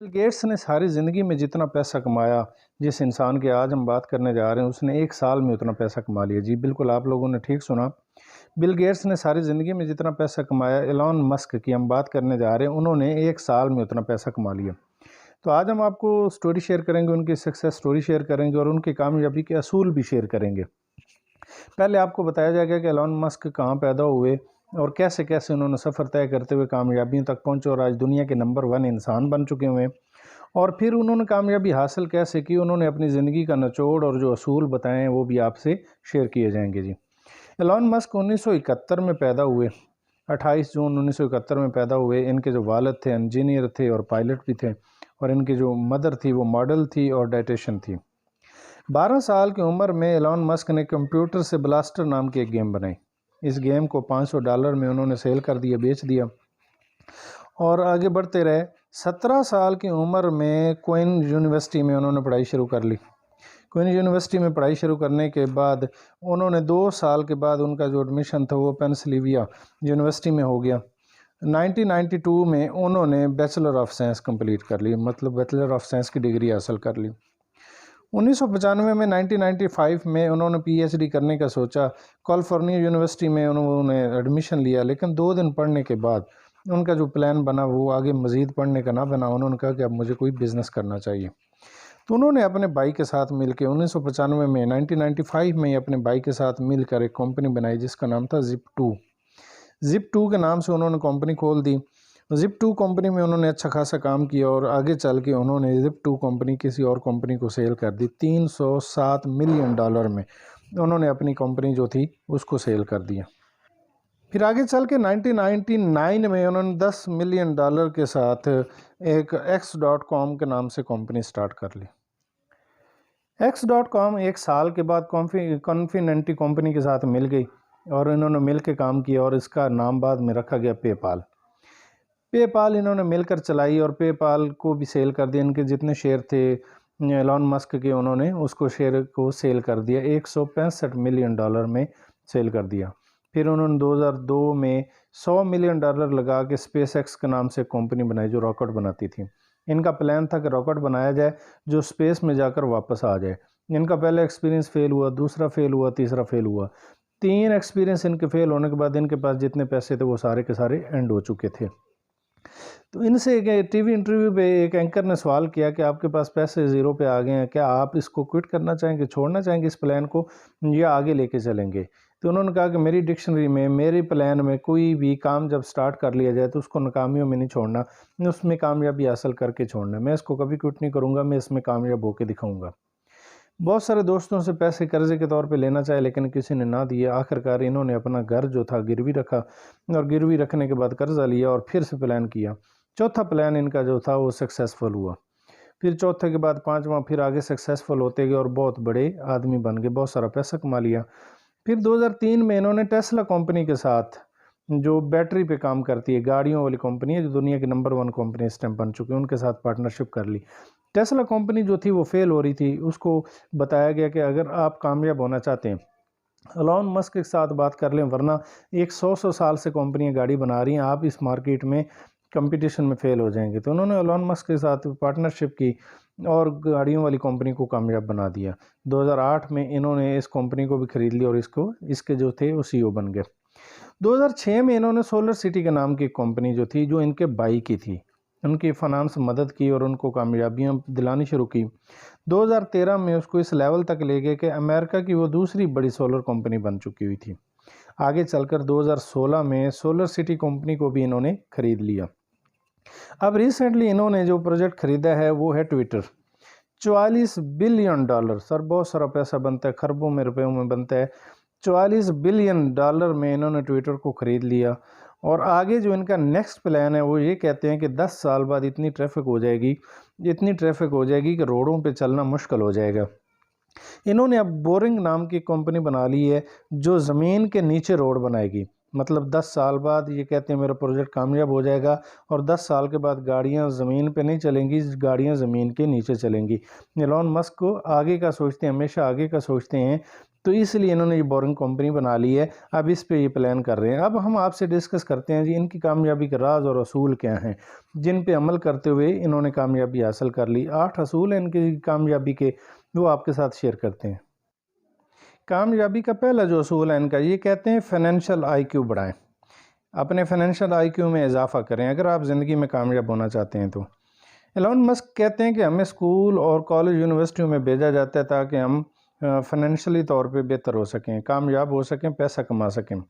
Bill Gates ने सारी ज़िंदगी में जितना पैसा कमाया, जिस इंसान की आज हम बात करने जा रहे हैं, उसने 1 साल में उतना पैसा कमा लिया। जी, बिल्कुल आप लोगों ने ठीक सुना। बिल गेट्स ने सारी ज़िंदगी में जितना पैसा कमाया, एलन मस्क की हम बात करने जा रहे हैं, उन्होंने 1 साल में उतना पैसा कमा लिया। तो आज हम आपको स्टोरी शेयर करेंगे, उनकी सक्सेस स्टोरी शेयर करेंगे और उनकी कामयाबी के असूल भी शेयर करेंगे। पहले आपको बताया जाएगा कि एलन मस्क कहाँ पैदा हुए और कैसे-कैसे उन्होंने सफ़र तय करते हुए कामयाबियों तक पहुँचे और आज दुनिया के नंबर 1 इंसान बन चुके हुए हैं। और फिर उन्होंने कामयाबी हासिल कैसे की, उन्होंने अपनी ज़िंदगी का निचोड़ और जो असूल बताए हैं वो भी आपसे शेयर किए जाएंगे जी। एलन मस्क 1971 में पैदा हुए, 28 जून 1971 में पैदा हुए। इनके जो वालिद थे इंजीनियर थे और पायलट भी थे और इनकी जो मदर थी वो मॉडल थी और डाइटिशियन थी। 12 साल की उम्र में एलन मस्क ने कंप्यूटर से ब्लास्टर नाम की एक गेम बनाई। इस गेम को $500 में उन्होंने सेल कर दिया, बेच दिया और आगे बढ़ते रहे। 17 साल की उम्र में क्वीन यूनिवर्सिटी में उन्होंने पढ़ाई शुरू कर ली। क्वीन यूनिवर्सिटी में पढ़ाई शुरू करने के बाद उन्होंने 2 साल के बाद उनका जो एडमिशन था वो पेंसिल्वेनिया यूनिवर्सिटी में हो गया। 1992 में उन्होंने बैचलर ऑफ साइंस कंप्लीट कर ली, मतलब बैचलर ऑफ साइंस की डिग्री हासिल कर ली। 1995 में 1995 में उन्होंने पीएचडी करने का सोचा। कैलिफोर्निया यूनिवर्सिटी में उन्होंने एडमिशन लिया, लेकिन 2 दिन पढ़ने के बाद उनका जो प्लान बना वो आगे मज़ीद पढ़ने का ना बना। उन्होंने कहा कि अब मुझे कोई बिज़नेस करना चाहिए। तो उन्होंने अपने भाई के साथ मिलकर 1995 में 1995 में अपने भाई के साथ मिलकर एक कंपनी बनाई जिसका नाम था Zip2। Zip2 के नाम से उन्होंने कंपनी खोल दी। Zip2 कंपनी में उन्होंने अच्छा खासा काम किया और आगे चल के उन्होंने Zip2 कंपनी किसी और कंपनी को सेल कर दी। $307 मिलियन में उन्होंने अपनी कंपनी जो थी उसको सेल कर दिया। फिर आगे चल के 1999 में उन्होंने $10 मिलियन के साथ एक X.com के नाम से कंपनी स्टार्ट कर ली। X.com 1 साल के बाद कॉन्फिडेंटी कंपनी के साथ मिल गई और इन्होंने मिल के काम किया और इसका नाम बाद में रखा गया पेपाल। पेपाल इन्होंने मिलकर चलाई और पेपाल को भी सेल कर दिया। इनके जितने शेयर थे एलन मस्क के, उन्होंने उसको शेयर को सेल कर दिया, $165 मिलियन में सेल कर दिया। फिर उन्होंने 2002 में $100 मिलियन लगा के स्पेसएक्स के नाम से कंपनी बनाई जो रॉकेट बनाती थी। इनका प्लान था कि रॉकेट बनाया जाए जो स्पेस में जाकर वापस आ जाए। इनका पहला एक्सपीरियंस फेल हुआ, दूसरा फेल हुआ, तीसरा फेल हुआ। 3 एक्सपीरियंस इनके फेल होने के बाद इनके पास जितने पैसे थे वो सारे के सारे एंड हो चुके थे। तो इनसे एक टीवी इंटरव्यू पे एक एंकर ने सवाल किया कि आपके पास पैसे ज़ीरो पे आ गए हैं, क्या आप इसको क्विट करना चाहेंगे, छोड़ना चाहेंगे इस प्लान को या आगे लेके चलेंगे? तो उन्होंने कहा कि मेरी डिक्शनरी में, मेरे प्लान में कोई भी काम जब स्टार्ट कर लिया जाए तो उसको नाकामियों में नहीं छोड़ना, उसमें कामयाबी हासिल करके छोड़ना। मैं इसको कभी क्विट नहीं करूँगा, मैं इसमें कामयाब होकर दिखाऊँगा। बहुत सारे दोस्तों से पैसे कर्जे के तौर पे लेना चाहे लेकिन किसी ने ना दिए। आखिरकार इन्होंने अपना घर जो था गिरवी रखा और गिरवी रखने के बाद कर्जा लिया और फिर से प्लान किया। चौथा प्लान इनका जो था वो सक्सेसफुल हुआ। फिर चौथे के बाद पांचवा, फिर आगे सक्सेसफुल होते गए और बहुत बड़े आदमी बन गए, बहुत सारा पैसा कमा लिया। फिर 2003 में इन्होंने टेस्ला कंपनी के साथ, जो बैटरी पे काम करती है, गाड़ियों वाली कंपनी है, जो दुनिया की नंबर 1 कंपनी इस टाइम बन चुकी है, उनके साथ पार्टनरशिप कर ली। टेस्ला कंपनी जो थी वो फेल हो रही थी। उसको बताया गया कि अगर आप कामयाब होना चाहते हैं एलन मस्क के साथ बात कर लें, वरना एक 100 साल से कंपनियां गाड़ी बना रही हैं, आप इस मार्केट में कंपटीशन में फेल हो जाएंगे। तो उन्होंने एलन मस्क के साथ पार्टनरशिप की और गाड़ियों वाली कंपनी को कामयाब बना दिया। 2008 में इन्होंने इस कंपनी को भी खरीद लिया और इसके जो थे वो सीईओ बन गए। 2006 में इन्होंने सोलर सिटी के नाम की कंपनी जो थी, जो इनके भाई की थी, उनकी फाइनेंस मदद की और उनको कामयाबियां दिलानी शुरू की। 2013 में उसको इस लेवल तक ले गए कि अमेरिका की वो दूसरी बड़ी सोलर कंपनी बन चुकी हुई थी। आगे चलकर 2016 में सोलर सिटी कंपनी को भी इन्होंने खरीद लिया। अब रिसेंटली इन्होंने जो प्रोजेक्ट खरीदा है वो है ट्विटर। $44 बिलियन, सर बहुत सारा पैसा बनता है, खरबों में रुपयों में बनता है। $44 बिलियन में इन्होंने ट्विटर को ख़रीद लिया और आगे जो इनका नेक्स्ट प्लान है वो ये कहते हैं कि 10 साल बाद इतनी ट्रैफिक हो जाएगी कि रोडों पे चलना मुश्किल हो जाएगा। इन्होंने अब बोरिंग नाम की कंपनी बना ली है जो ज़मीन के नीचे रोड बनाएगी। मतलब 10 साल बाद ये कहते हैं मेरा प्रोजेक्ट कामयाब हो जाएगा और 10 साल के बाद गाड़ियां ज़मीन पे नहीं चलेंगी, गाड़ियां ज़मीन के नीचे चलेंगी। एलन मस्क को आगे का सोचते हैं, हमेशा आगे का सोचते हैं तो इसलिए इन्होंने ये बोरिंग कंपनी बना ली है। अब इस पे ये प्लान कर रहे हैं। अब हम आपसे डिस्कस करते हैं जी इनकी कामयाबी के राज और असूल क्या हैं जिन पे अमल करते हुए इन्होंने कामयाबी हासिल कर ली। 8 असूल हैं इनकी कामयाबी के, वो आपके साथ शेयर करते हैं। कामयाबी का पहला जो असूल है इनका, ये कहते हैं फाइनेंशियल आईक्यू बढ़ाएं। अपने फाइनेंशियल आईक्यू में इजाफा करें अगर आप ज़िंदगी में कामयाब होना चाहते हैं तो। एलोन मस्क कहते हैं कि हमें स्कूल और कॉलेज यूनिवर्सिटियों में भेजा जाता है ताकि हम फाइनेंशियली तौर पे बेहतर हो सकें, कामयाब हो सकें, पैसा कमा सकें।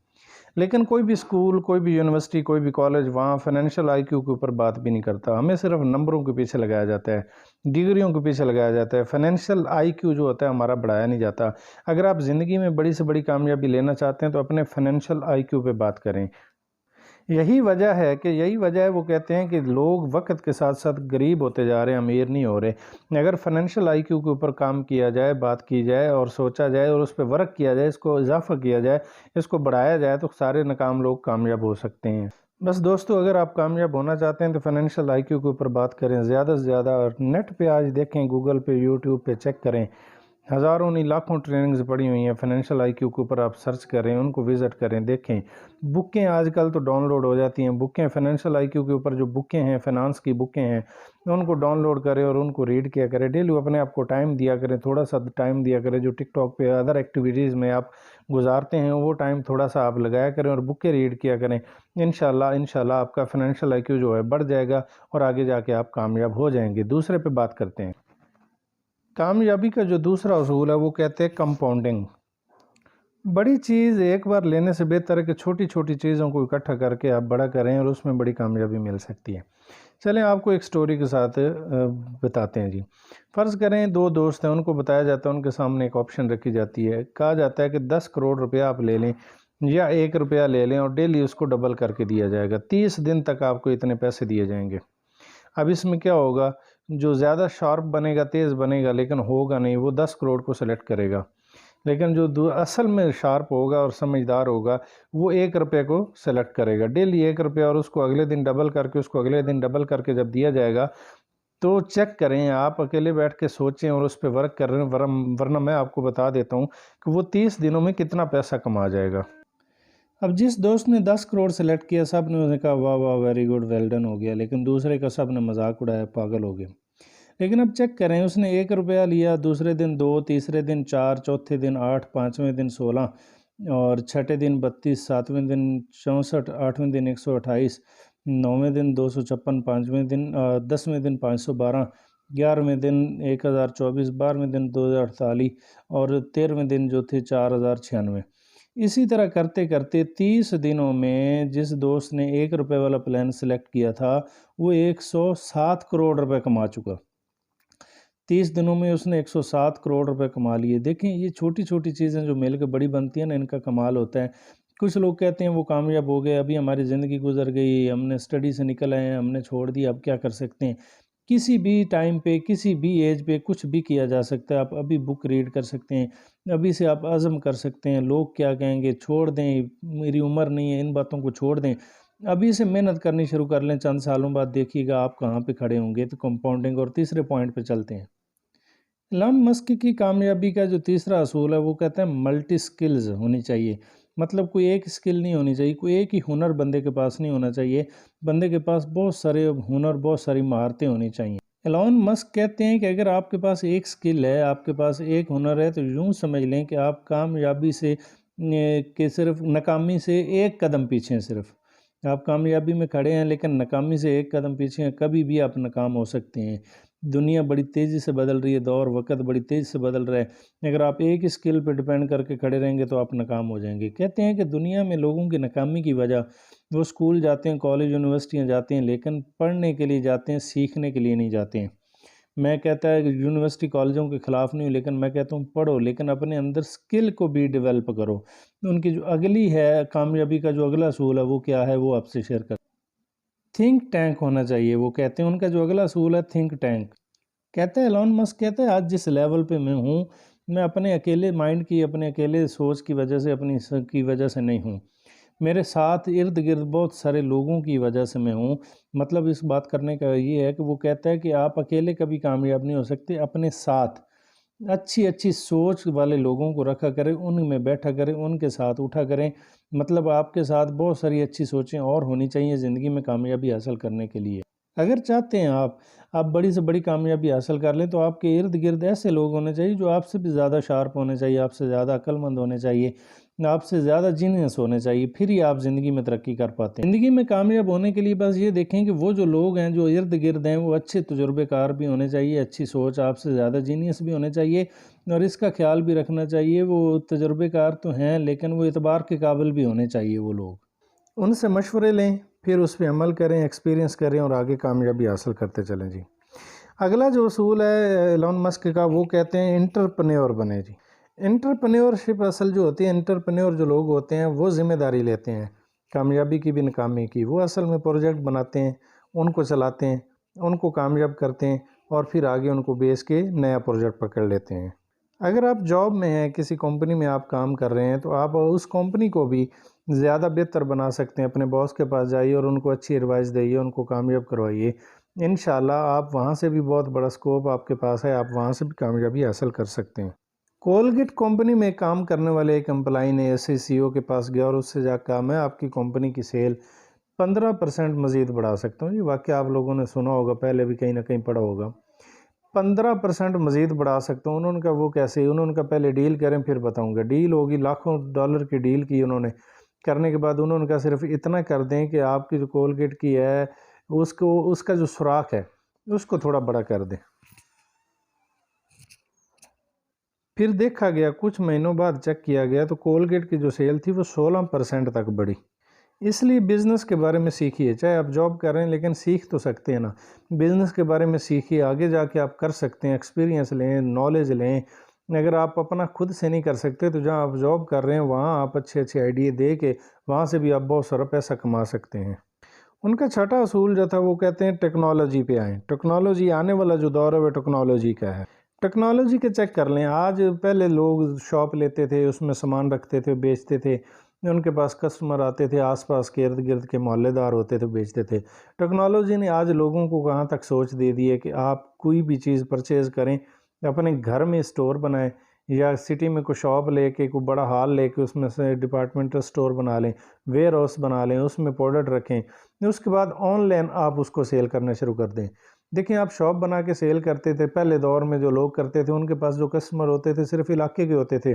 लेकिन कोई भी स्कूल, कोई भी यूनिवर्सिटी, कोई भी कॉलेज वहाँ फाइनेंशियल आईक्यू के ऊपर बात भी नहीं करता। हमें सिर्फ नंबरों के पीछे लगाया जाता है, डिग्रियों के पीछे लगाया जाता है। फाइनेंशियल आईक्यू जो होता है हमारा बढ़ाया नहीं जाता। अगर आप ज़िंदगी में बड़ी से बड़ी कामयाबी लेना चाहते हैं तो अपने फाइनेंशियल आईक्यू पे बात करें। यही वजह है वो कहते हैं कि लोग वक्त के साथ साथ गरीब होते जा रहे हैं, अमीर नहीं हो रहे। अगर फाइनेंशियल आईक्यू के ऊपर काम किया जाए, बात की जाए और सोचा जाए और उस पर वर्क किया जाए, इसको इजाफा किया जाए, इसको बढ़ाया जाए तो सारे नाकाम लोग कामयाब हो सकते हैं। बस दोस्तों, अगर आप कामयाब होना चाहते हैं तो फाइनेंशियल आईक्यू के ऊपर बात करें ज़्यादा से ज़्यादा। और नेट पे आज देखें, गूगल पे, यूट्यूब पे चेक करें, हज़ारों नहीं लाखों ट्रेनिंग्स पड़ी हुई हैं फाइनेंशियल आईक्यू के ऊपर। आप सर्च करें, उनको विज़िट करें, देखें। बुकें आजकल तो डाउनलोड हो जाती हैं, बुकें फाइनेंशियल आईक्यू के ऊपर जो बुकें हैं, फाइनेंस की बुकें हैं, उनको डाउनलोड करें और उनको रीड किया करें। डेली अपने आप को टाइम दिया करें, थोड़ा सा टाइम दिया करें। जो टिकटॉक पे अदर एक्टिविटीज़ में आप गुजारते हैं वो टाइम थोड़ा सा आप लगाया करें और बुकें रीड किया करें। इंशाल्लाह आपका फाइनेंशियल आईक्यू जो है बढ़ जाएगा और आगे जाके आप कामयाब हो जाएंगे। दूसरे पे बात करते हैं। कामयाबी का जो दूसरा असूल है वो कहते हैं कंपाउंडिंग। बड़ी चीज़ एक बार लेने से बेहतर है कि छोटी छोटी चीज़ों को इकट्ठा करके आप बड़ा करें और उसमें बड़ी कामयाबी मिल सकती है। चलें आपको एक स्टोरी के साथ बताते हैं जी। फ़र्ज़ करें दो दोस्त हैं, उनको बताया जाता है, उनके सामने एक ऑप्शन रखी जाती है। कहा जाता है कि 10 करोड़ रुपया आप ले लें या 1 रुपया ले लें और डेली उसको डबल करके दिया जाएगा। 30 दिन तक आपको इतने पैसे दिए जाएंगे। अब इसमें क्या होगा, जो ज़्यादा शार्प बनेगा, तेज़ बनेगा, लेकिन होगा नहीं, वो 10 करोड़ को सेलेक्ट करेगा। लेकिन जो असल में शार्प होगा और समझदार होगा वो 1 रुपये को सेलेक्ट करेगा। डेली 1 रुपया और उसको अगले दिन डबल करके, उसको अगले दिन डबल करके जब दिया जाएगा तो चेक करें, आप अकेले बैठ के सोचें और उस पर वर्क कर रहे हैं, वरना मैं आपको बता देता हूँ कि वो 30 दिनों में कितना पैसा कमा जाएगा। अब जिस दोस्त ने 10 करोड़ सेलेक्ट किया, सब ने उसने कहा वाह वाह, वेरी गुड, वेल डन हो गया। लेकिन दूसरे का सब ने मजाक उड़ाया, पागल हो गए। लेकिन अब चेक करें, उसने 1 रुपया लिया, दूसरे दिन 2, तीसरे दिन 4, चौथे दिन 8, पाँचवें दिन 16 और छठे दिन 32, सातवें दिन 64, आठवें दिन 128, नौवें दिन 256, पाँचवें दिन 10वें दिन 512, 11वें दिन 1024, 12वें दिन 2048 और 13वें दिन जो थे 4096। इसी तरह करते करते 30 दिनों में जिस दोस्त ने 1 रुपये वाला प्लान सेलेक्ट किया था वो 107 करोड़ रुपए कमा चुका। 30 दिनों में उसने 107 करोड़ रुपए कमा लिए। देखें, ये छोटी छोटी चीज़ें जो मिल के बड़ी बनती हैं ना, इनका कमाल होता है। कुछ लोग कहते हैं वो कामयाब हो गए, अभी हमारी ज़िंदगी गुजर गई, हमने स्टडी से निकल आए हैं, हमने छोड़ दिया, अब क्या कर सकते हैं। किसी भी टाइम पे, किसी भी एज पे कुछ भी किया जा सकता है। आप अभी बुक रीड कर सकते हैं, अभी से आप अज़म कर सकते हैं। लोग क्या कहेंगे छोड़ दें, मेरी उम्र नहीं है, इन बातों को छोड़ दें। अभी से मेहनत करनी शुरू कर लें, चंद सालों बाद देखिएगा आप कहाँ पे खड़े होंगे। तो कंपाउंडिंग और तीसरे पॉइंट पे चलते हैं। एलन मस्क की कामयाबी का जो तीसरा असूल है वो कहते हैं मल्टी स्किल्स होनी चाहिए। मतलब कोई एक स्किल नहीं होनी चाहिए, कोई एक ही हुनर बंदे के पास नहीं होना चाहिए। बंदे के पास बहुत सारे हुनर, बहुत सारी महारतें होनी चाहिए। एलन मस्क कहते हैं कि अगर आपके पास एक स्किल है, आपके पास एक हुनर है, तो यूँ समझ लें कि आप कामयाबी से के सिर्फ नाकामी से एक कदम पीछे हैं। सिर्फ आप कामयाबी में खड़े हैं लेकिन नाकामी से एक कदम पीछे हैं। कभी भी आप नाकाम हो सकते हैं। दुनिया बड़ी तेज़ी से बदल रही है, दौर वक़्त बड़ी तेज़ी से बदल रहा है। अगर आप एक ही स्किल पे डिपेंड करके खड़े रहेंगे तो आप नाकाम हो जाएंगे। कहते हैं कि दुनिया में लोगों की नाकामी की वजह, वो स्कूल जाते हैं, कॉलेज यूनिवर्सिटियाँ जाते हैं, लेकिन पढ़ने के लिए जाते हैं, सीखने के लिए नहीं जाते हैं। मैं कहता है कि यूनिवर्सिटी कॉलेजों के ख़िलाफ़ नहीं हूँ, लेकिन मैं कहता हूँ पढ़ो, लेकिन अपने अंदर स्किल को भी डेवलप करो। उनकी जो अगली है कामयाबी का जो अगला असूल है वो क्या है, वो आपसे शेयर कर। थिंक टैंक होना चाहिए। वो कहते हैं उनका जो अगला असूल है थिंक टैंक। कहते हैं एलन मस्क कहते हैं आज जिस लेवल पे मैं हूँ, मैं अपने अकेले माइंड की, अपने अकेले सोच की वजह से, अपनी की वजह से नहीं हूँ। मेरे साथ इर्द गिर्द बहुत सारे लोगों की वजह से मैं हूँ। मतलब इस बात करने का ये है कि वो कहता है कि आप अकेले कभी कामयाब नहीं हो सकते, अपने साथ अच्छी अच्छी सोच वाले लोगों को रखा करें, उनमें बैठा करें, उनके साथ उठा करें। मतलब आपके साथ बहुत सारी अच्छी सोचें और होनी चाहिए ज़िंदगी में कामयाबी हासिल करने के लिए। अगर चाहते हैं आप बड़ी से बड़ी कामयाबी हासिल कर लें, तो आपके इर्द गिर्द ऐसे लोग होने चाहिए जो आपसे भी ज़्यादा शार्प होने चाहिए, आपसे ज़्यादा अक्लमंद होने चाहिए, आपसे ज़्यादा जीनियस होने चाहिए, फिर ही आप ज़िंदगी में तरक्की कर पाते हैं। ज़िंदगी में कामयाब होने के लिए बस ये देखें कि वो जो लोग हैं जो इर्द गिर्द हैं वो अच्छे तजुर्बेकार भी होने चाहिए, अच्छी सोच, आपसे ज़्यादा जीनियस भी होने चाहिए, और इसका ख्याल भी रखना चाहिए वो तजुर्बेकार तो हैं लेकिन वो एतबार के काबिल भी होने चाहिए वो लोग। उनसे मशवरे लें, फिर उस पर अमल करें, एक्सपीरियंस करें और आगे कामयाबी हासिल करते चलें जी। अगला जो उसूल है एलोन मस्क का, वो कहते हैं एंटरप्रेन्योर बने जी। एंटरप्रेन्योरशिप असल जो होती है, एंटरप्रेन्योर जो लोग होते हैं वो जिम्मेदारी लेते हैं कामयाबी की भी नाकामी की। वो असल में प्रोजेक्ट बनाते हैं, उनको चलाते हैं, उनको कामयाब करते हैं और फिर आगे उनको बेच के नया प्रोजेक्ट पकड़ लेते हैं। अगर आप जॉब में हैं, किसी कंपनी में आप काम कर रहे हैं, तो आप उस कंपनी को भी ज़्यादा बेहतर बना सकते हैं। अपने बॉस के पास जाइए और उनको अच्छी एडवाइस दीजिए, उनको कामयाब करवाइए। इंशाल्लाह आप वहाँ से भी बहुत बड़ा स्कोप आपके पास है, आप वहाँ से भी कामयाबी हासिल कर सकते हैं। कोलगेट कंपनी में काम करने वाले एक एम्प्लाई ने ऐसे सीईओ के पास गया और उससे जाकर कहा, मैं आपकी कंपनी की सेल 15% मज़ीद बढ़ा सकता हूँ। ये वाक़या आप लोगों ने सुना होगा, पहले भी कहीं ना कहीं पढ़ा होगा। 15% मज़ीद बढ़ा सकता हूँ। उन्होंने कहा वो कैसे? उन्होंने कहा पहले डील करें फिर बताऊँगा। डील होगी, लाखों डॉलर की डील की उन्होंने। करने के बाद उन्होंने कहा सिर्फ इतना कर दें कि आपकी जो कोलगेट की है उसको, उसका जो सुराख है उसको थोड़ा बड़ा कर दें। फिर देखा गया, कुछ महीनों बाद चेक किया गया तो कोलगेट की जो सेल थी वो 16% तक बढ़ी। इसलिए बिज़नेस के बारे में सीखिए। चाहे आप जॉब कर रहे हैं लेकिन सीख तो सकते हैं ना। बिज़नेस के बारे में सीखिए, आगे जाके आप कर सकते हैं, एक्सपीरियंस लें, नॉलेज लें। अगर आप अपना खुद से नहीं कर सकते तो जहाँ आप जॉब कर रहे हैं वहाँ आप अच्छे अच्छे आइडिया दे के वहाँ से भी आप बहुत सारा पैसा कमा सकते हैं। उनका छठा असूल जो था वो कहते हैं टेक्नोलॉजी पे आएँ। टेक्नोलॉजी, आने वाला जो दौर है वो टेक्नोलॉजी का है। टेक्नोलॉजी के चेक कर लें। आज पहले लोग शॉप लेते थे, उसमें सामान रखते थे, बेचते थे, उनके पास कस्टमर आते थे, आसपास के इर्द गिर्द के मोहल्लेदार होते थे, बेचते थे। टेक्नोलॉजी ने आज लोगों को कहाँ तक सोच दे दी है कि आप कोई भी चीज़ परचेज़ करें, अपने घर में स्टोर बनाएं या सिटी में कोई शॉप लेके, कोई बड़ा हॉल लेके उसमें से डिपार्टमेंटल स्टोर बना लें, वेयर हाउस बना लें, उसमें प्रोडक्ट रखें, उसके बाद ऑनलाइन आप उसको सेल करना शुरू कर दें। देखिए, आप शॉप बना के सेल करते थे, पहले दौर में जो लोग करते थे उनके पास जो कस्टमर होते थे सिर्फ इलाके के होते थे,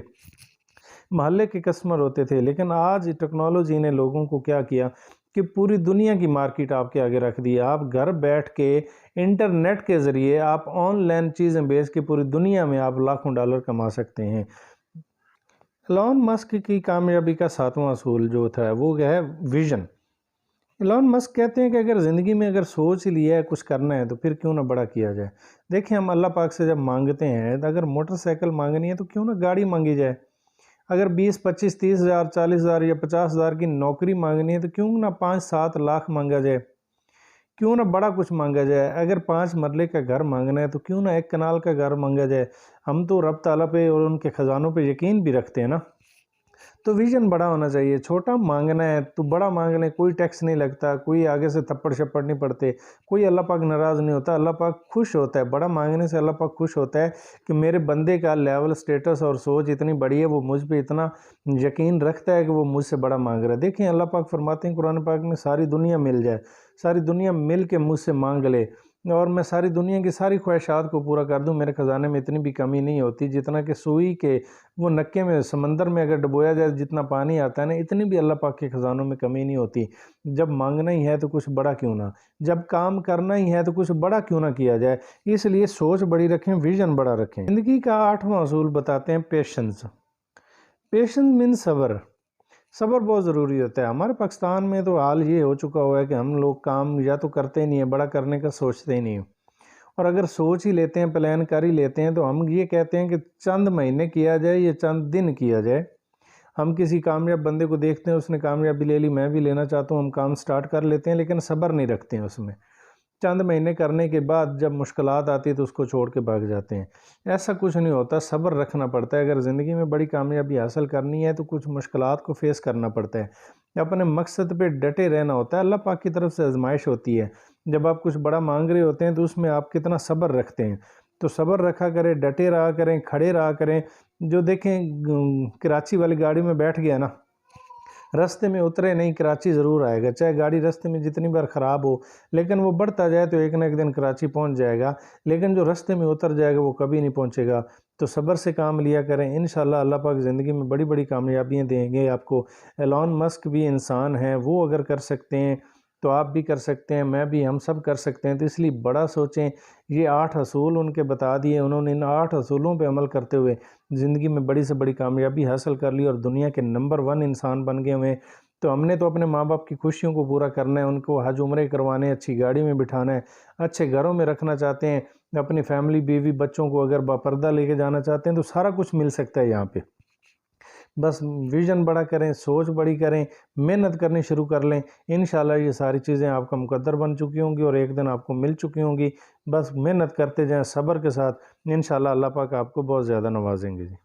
मोहल्ले के कस्टमर होते थे। लेकिन आज टेक्नोलॉजी ने लोगों को क्या किया कि पूरी दुनिया की मार्केट आपके आगे रख दी। आप घर बैठ के इंटरनेट के ज़रिए आप ऑनलाइन चीज़ें बेच के पूरी दुनिया में आप लाखों डॉलर कमा सकते हैं। एलोन मस्क की कामयाबी का सातवां असूल जो था वो क्या है? विज़न। एलोन मस्क कहते हैं कि अगर ज़िंदगी में अगर सोच लिया है कुछ करना है तो फिर क्यों ना बड़ा किया जाए। देखिए, हम अल्लाह पाक से जब मांगते हैं तो अगर मोटरसाइकिल मांगनी है तो क्यों ना गाड़ी मांगी जाए। अगर 20, 25, 30,000, 40,000 या 50,000 की नौकरी मांगनी है तो क्यों ना 5-7 लाख मांगा जाए। क्यों ना बड़ा कुछ मांगा जाए। अगर 5 मरले का घर मांगना है तो क्यों ना 1 कनाल का घर मांगा जाए। हम तो रब ताला पे और उनके ख़जानों पे यकीन भी रखते हैं ना। तो विजन बड़ा होना चाहिए। छोटा मांगना है तो बड़ा मांग लें, कोई टैक्स नहीं लगता, कोई आगे से थप्पड़ शप्पड़ नहीं पड़ते, कोई अल्लाह पाक नाराज़ नहीं होता, अल्लाह पाक खुश होता है। बड़ा मांगने से अल्लाह पाक खुश होता है कि मेरे बंदे का लेवल, स्टेटस और सोच इतनी बड़ी है, वो मुझ पे इतना यकीन रखता है कि वो मुझसे बड़ा मांग रहा है। देखिए, अल्लाह पाक फरमाते हैं कुरान पाक में, सारी दुनिया मिल जाए, सारी दुनिया मिल के मुझसे मांग ले और मैं सारी दुनिया की सारी ख्वाहिशात को पूरा कर दूं, मेरे ख़जाने में इतनी भी कमी नहीं होती। जितना कि सुई के वो नक्के में, समंदर में अगर डुबोया जाए जितना पानी आता है ना, इतनी भी अल्लाह पाक के ख़जानों में कमी नहीं होती। जब मांगना ही है तो कुछ बड़ा क्यों ना, जब काम करना ही है तो कुछ बड़ा क्यों ना किया जाए। इसलिए सोच बड़ी रखें, विजन बड़ा रखें। ज़िंदगी का 8वां असूल बताते हैं पेशेंस। पेशेंस मीन सब्र। सब्र बहुत ज़रूरी होता है। हमारे पाकिस्तान में तो हाल ये हो चुका हुआ है कि हम लोग काम या तो करते ही नहीं है, बड़ा करने का सोचते ही नहीं है। और अगर सोच ही लेते हैं, प्लान कर ही लेते हैं तो हम ये कहते हैं कि चंद महीने किया जाए या चंद दिन किया जाए। हम किसी कामयाब बंदे को देखते हैं, उसने कामयाबी ले ली, मैं भी लेना चाहता हूँ, हम काम स्टार्ट कर लेते हैं लेकिन सब्र नहीं रखते हैं उसमें। चंद महीने करने के बाद जब मुश्किलात आती है तो उसको छोड़ के भाग जाते हैं। ऐसा कुछ नहीं होता, सब्र रखना पड़ता है। अगर ज़िंदगी में बड़ी कामयाबी हासिल करनी है तो कुछ मुश्किलात को फेस करना पड़ता है, अपने मकसद पे डटे रहना होता है। अल्लाह पाक की तरफ से आजमाइश होती है। जब आप कुछ बड़ा मांग रहे होते हैं तो उसमें आप कितना सब्र रखते हैं। तो सब्र रखा करें, डटे रहा करें, खड़े रहा करें। जो देखें कराची वाली गाड़ी में बैठ गया ना, रास्ते में उतरे नहीं, कराची ज़रूर आएगा। चाहे गाड़ी रास्ते में जितनी बार ख़राब हो, लेकिन वो बढ़ता जाए तो एक ना एक दिन कराची पहुंच जाएगा। लेकिन जो रास्ते में उतर जाएगा वो कभी नहीं पहुंचेगा। तो सब्र से काम लिया करें, इंशाल्लाह अल्लाह पाक ज़िंदगी में बड़ी बड़ी कामयाबियाँ देंगे आपको। एलॉन मस्क भी इंसान है, वो अगर कर सकते हैं तो आप भी कर सकते हैं, मैं भी, हम सब कर सकते हैं। तो इसलिए बड़ा सोचें। ये 8 असूल उनके बता दिए, उन्होंने इन 8 असूलों पे अमल करते हुए ज़िंदगी में बड़ी से बड़ी कामयाबी हासिल कर ली और दुनिया के नंबर 1 इंसान बन गए हुए हैं। तो हमने तो अपने माँ बाप की खुशियों को पूरा करना है, उनको हज उम्रे करवाने, अच्छी गाड़ी में बिठाना है, अच्छे घरों में रखना चाहते हैं, अपनी फैमिली, बीवी, बच्चों को अगर बापर्दा लेके जाना चाहते हैं तो सारा कुछ मिल सकता है यहाँ पे। बस विज़न बड़ा करें, सोच बड़ी करें, मेहनत करनी शुरू कर लें। इंशाल्लाह ये सारी चीज़ें आपका मुकद्दर बन चुकी होंगी और एक दिन आपको मिल चुकी होंगी। बस मेहनत करते जाएं सब्र के साथ, इंशाल्लाह अल्लाह पाक आपको बहुत ज़्यादा नवाजेंगे जी।